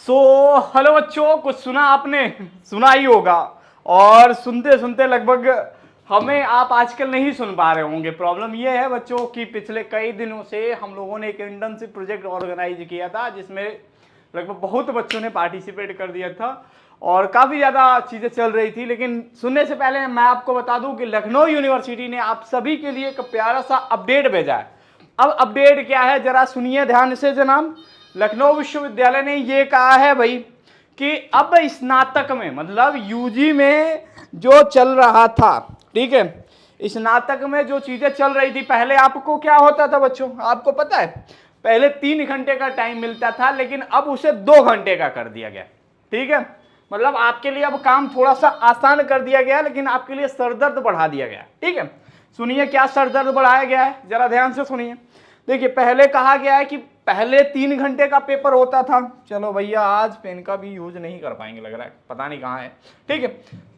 So hello बच्चों, कुछ सुना आपने? सुना ही होगा। और सुनते सुनते लगभग हमें आप आजकल नहीं सुन पा रहे होंगे। प्रॉब्लम ये है बच्चों कि पिछले कई दिनों से हम लोगों ने एक इंटर्नशिप प्रोजेक्ट ऑर्गेनाइज किया था, जिसमें लगभग बहुत बच्चों ने पार्टिसिपेट कर दिया था और काफ़ी ज़्यादा चीज़ें चल रही थी। लेकिन सुनने से पहले मैं आपको बता दूं कि लखनऊ यूनिवर्सिटी ने आप सभी के लिए एक प्यारा सा अपडेट भेजा है। अब अपडेट क्या है, जरा सुनिए ध्यान से जनाब। लखनऊ विश्वविद्यालय ने ये कहा है भाई कि अब स्नातक में, मतलब यूजी में जो चल रहा था, ठीक है, स्नातक में जो चीजें चल रही थी, पहले आपको क्या होता था बच्चों, आपको पता है? पहले 3 घंटे का टाइम मिलता था, लेकिन अब उसे 2 घंटे का कर दिया गया। ठीक है, मतलब आपके लिए अब काम थोड़ा सा आसान कर दिया गया, लेकिन आपके लिए सरदर्द बढ़ा दिया गया। ठीक है, सुनिए क्या सरदर्द बढ़ाया गया है, जरा ध्यान से सुनिए। देखिए, पहले कहा गया है कि पहले 3 घंटे का पेपर होता था। चलो भैया, आज पेन का भी यूज नहीं कर पाएंगे लग रहा है, पता नहीं कहाँ है। ठीक है,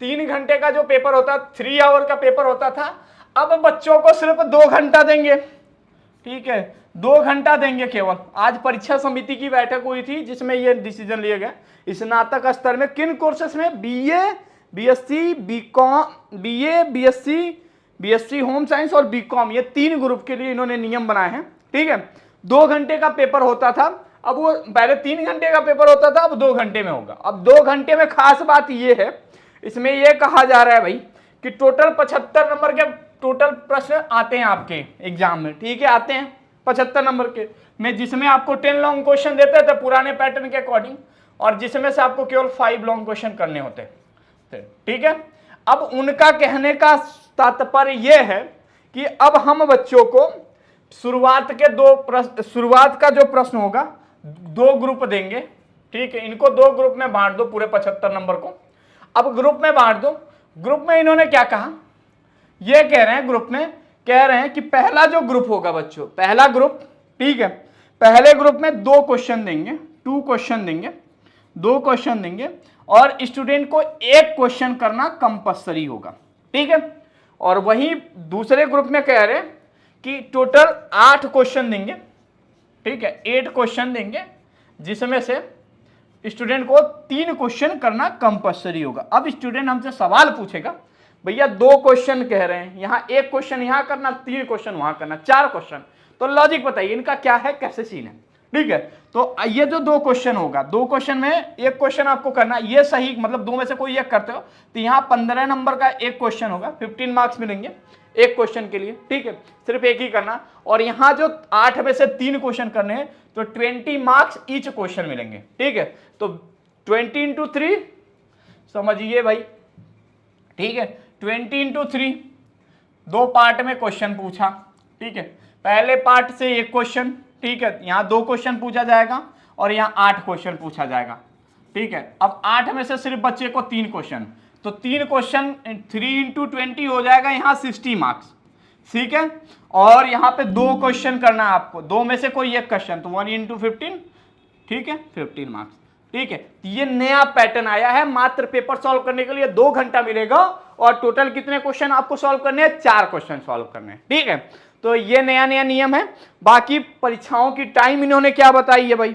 3 घंटे का जो पेपर होता, 3 आवर का पेपर होता था, अब बच्चों को सिर्फ 2 घंटा देंगे। ठीक है, 2 घंटा देंगे केवल। आज परीक्षा समिति की बैठक हुई थी, जिसमें यह डिसीजन लिया गया। स्नातक स्तर में किन कोर्सेस में, BA, BSc, BCom, BA, BSc home science और बीकॉम, ये 3 ग्रुप के लिए इन्होंने नियम बनाए हैं। ठीक है, 2 घंटे का पेपर होता था, अब वो पहले 3 घंटे का पेपर होता था, अब 2 घंटे में होगा। अब 2 घंटे में खास बात ये है, इसमें यह कहा जा रहा है भाई कि टोटल 75 नंबर के टोटल प्रश्न आते हैं आपके एग्जाम में। ठीक है, आते हैं 75 नंबर के में, जिसमें आपको 10 लॉन्ग क्वेश्चन देते थे पुराने पैटर्न के अकॉर्डिंग, और जिसमें से आपको केवल 5 लॉन्ग क्वेश्चन करने होते थे। ठीक है, अब उनका कहने का तात्पर्य यह है कि अब हम बच्चों को शुरुआत का जो प्रश्न होगा, 2 ग्रुप देंगे। ठीक है, इनको 2 ग्रुप में बांट दो, पूरे 75 नंबर को। अब ग्रुप में बांट दो। ग्रुप में इन्होंने क्या कहा, ये कह रहे हैं ग्रुप में, कह रहे हैं कि पहला जो ग्रुप होगा बच्चों, पहला ग्रुप, ठीक है, पहले ग्रुप में 2 क्वेश्चन देंगे, 2 क्वेश्चन देंगे, 2 क्वेश्चन देंगे, और स्टूडेंट को 1 क्वेश्चन करना कंपलसरी होगा। ठीक है, और वही दूसरे ग्रुप में कह रहे हैं कि टोटल 8 क्वेश्चन देंगे। ठीक है, 8 क्वेश्चन देंगे, जिसमें से स्टूडेंट को 3 क्वेश्चन करना कंपलसरी होगा। अब स्टूडेंट हमसे सवाल पूछेगा, भैया 2 क्वेश्चन कह रहे हैं, यहाँ 1 क्वेश्चन यहाँ करना, 3 क्वेश्चन वहां करना, 4 क्वेश्चन, तो लॉजिक बताइए इनका क्या है, कैसे सीन है। ठीक है, तो ये जो 2 क्वेश्चन होगा, 2 क्वेश्चन में 1 क्वेश्चन आपको करना, ये सही, मतलब 2 में से कोई एक करते हो तो यहाँ 15 नंबर का 1 क्वेश्चन होगा, 15 मार्क्स मिलेंगे 1 क्वेश्चन के लिए। ठीक है, सिर्फ एक ही करना, और यहाँ जो 8 में से 3 क्वेश्चन करने हैं तो 20 मार्क्स ईच क्वेश्चन मिलेंगे। ठीक है, तो 20 इंटू 3 समझिए भाई। ठीक है, 20 इंटू 3, 2 पार्ट में क्वेश्चन पूछा। ठीक है, पहले पार्ट से 1 क्वेश्चन, ठीक है, यहाँ 2 क्वेश्चन पूछा जाएगा और यहाँ 8 क्वेश्चन पूछा जाएगा। ठीक है, अब 8 में से सिर्फ बच्चे को 3 क्वेश्चन, तो 3 क्वेश्चन 3 इंटू 20 हो जाएगा यहाँ 60 मार्क्स। ठीक है, और यहाँ पे 2 क्वेश्चन करना है आपको, 2 में से कोई एक क्वेश्चन, तो 1 इंटू 15, ठीक है, 15 मार्क्स। ठीक है, ये नया पैटर्न आया है, मात्र पेपर सॉल्व करने के लिए 2 घंटा मिलेगा, और टोटल कितने क्वेश्चन आपको सॉल्व करने हैं, 4 क्वेश्चन सॉल्व करने हैं। ठीक है, तो ये नया नया नियम है। बाकी परीक्षाओं की टाइम इन्होंने क्या बताई है भाई,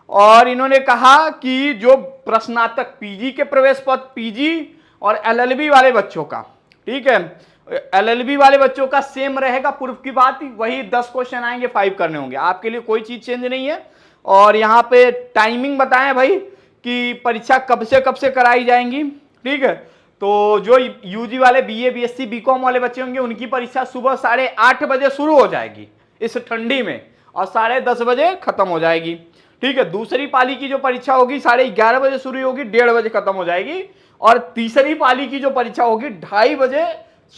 और इन्होंने कहा कि जो प्रश्नातक पीजी के प्रवेश पत्र, पीजी और एलएलबी वाले बच्चों का, ठीक है, एलएलबी वाले बच्चों का सेम रहेगा, पूर्व की बात, वही 10 क्वेश्चन आएंगे, 5 करने होंगे, आपके लिए कोई चीज चेंज नहीं है। और यहाँ पे टाइमिंग बताएं भाई कि परीक्षा कब से कराई जाएंगी। ठीक है, तो जो यूजी वाले बीए, बीएससी, बीकॉम वाले बच्चे होंगे, उनकी परीक्षा सुबह 8:30 बजे शुरू हो जाएगी इस ठंडी में, और 10:30 बजे खत्म हो जाएगी। ठीक है, दूसरी पाली की जो परीक्षा होगी 11:30 बजे शुरू होगी, 1:30 बजे खत्म हो जाएगी, और तीसरी पाली की जो परीक्षा होगी 2:30 बजे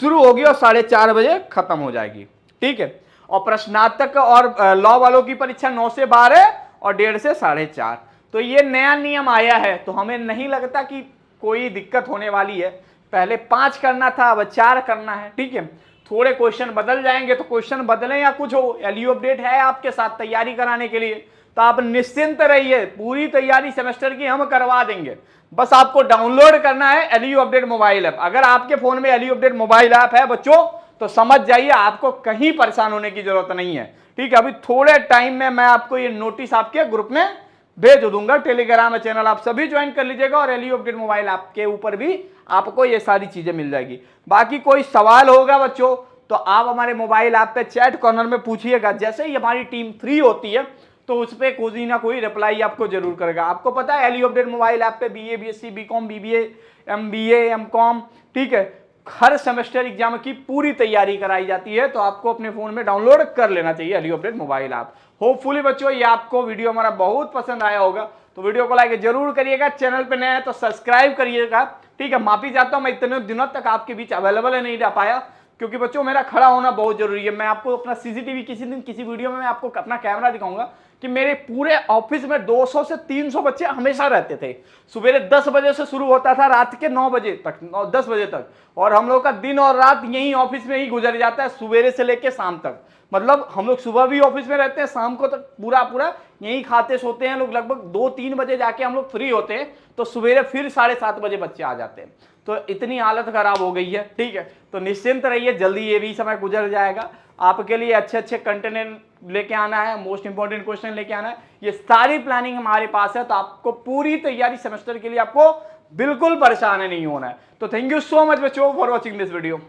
शुरू होगी और 4:30 बजे खत्म हो जाएगी। ठीक है, और प्रश्नातक और लॉ वालों की परीक्षा 9 से 12 और 1:30 से 4:30। तो ये नया नियम आया है, तो हमें नहीं लगता कि कोई दिक्कत होने वाली है। पहले 5 करना था, अब 4 करना है। ठीक है, थोड़े क्वेश्चन बदल जाएंगे, तो क्वेश्चन बदले या कुछ हो, एलयू अपडेट है आपके साथ तैयारी कराने के लिए, तो आप निश्चिंत रहिए, पूरी तैयारी सेमेस्टर की हम करवा देंगे। बस आपको डाउनलोड करना है एलयू अपडेट मोबाइल ऐप। अगर आपके फोन में एलयू अपडेट मोबाइल ऐप है बच्चों, तो समझ जाइए आपको कहीं परेशान होने की जरूरत नहीं है। ठीक है, अभी थोड़े टाइम में मैं आपको ये नोटिस आपके ग्रुप में भेज दूंगा। टेलीग्राम चैनल आप सभी ज्वाइन कर लीजिएगा और एलयू अपडेट मोबाइल ऐप के ऊपर भी आपको ये सारी चीजें मिल जाएगी। बाकी कोई सवाल होगा बच्चों तो आप हमारे मोबाइल ऐप पे चैट कॉर्नर में पूछिएगा। जैसे ही हमारी टीम फ्री होती है तो उस पर कोई ना कोई रिप्लाई आपको जरूर करेगा। आपको पता है एलयू अपडेट मोबाइल ऐप पे BA, BSc, BCom, BBA, MBA, MCom, ठीक है, हर सेमेस्टर एग्जाम की पूरी तैयारी कराई जाती है। तो आपको अपने फोन में डाउनलोड कर लेना चाहिए LU update mobile app. Hopefully बच्चों ये आपको वीडियो हमारा बहुत पसंद आया होगा, तो वीडियो को लाइक जरूर करिएगा। चैनल पे नए हैं तो सब्सक्राइब करिएगा, ठीक है। माफी चाहता हूं मैं इतने दिनों तक आपके बीच अवेलेबल नहीं रह पाया, क्योंकि बच्चों मेरा खड़ा होना बहुत जरूरी है। मैं आपको अपना सीसीटीवी किसी दिन किसी वीडियो में मैं आपको अपना कैमरा दिखाऊंगा कि मेरे पूरे ऑफिस में 200 से 300 बच्चे हमेशा रहते थे। सुबह 10 बजे से शुरू होता था रात के 9 बजे तक, 10 बजे तक, और हम लोग का दिन और रात यही ऑफिस में ही गुजर जाता है, सुबह से लेकर शाम तक। मतलब हम लोग सुबह भी ऑफिस में रहते हैं, शाम को तक पूरा पूरा यही खाते सोते हैं लोग। लगभग 2-3 बजे जाके हम लोग फ्री होते हैं, तो सवेरे फिर 7:30 बजे बच्चे आ जाते हैं। तो इतनी हालत खराब हो गई है, ठीक है। तो निश्चिंत रहिए, जल्दी ये भी समय गुजर जाएगा। आपके लिए अच्छे अच्छे कंटेंट लेके आना है, मोस्ट इंपॉर्टेंट क्वेश्चन लेके आना है, ये सारी प्लानिंग हमारे पास है। तो आपको पूरी तैयारी सेमेस्टर के लिए आपको बिल्कुल परेशान नहीं होना है। तो थैंक यू सो मच बच्चों फॉर वॉचिंग दिस वीडियो।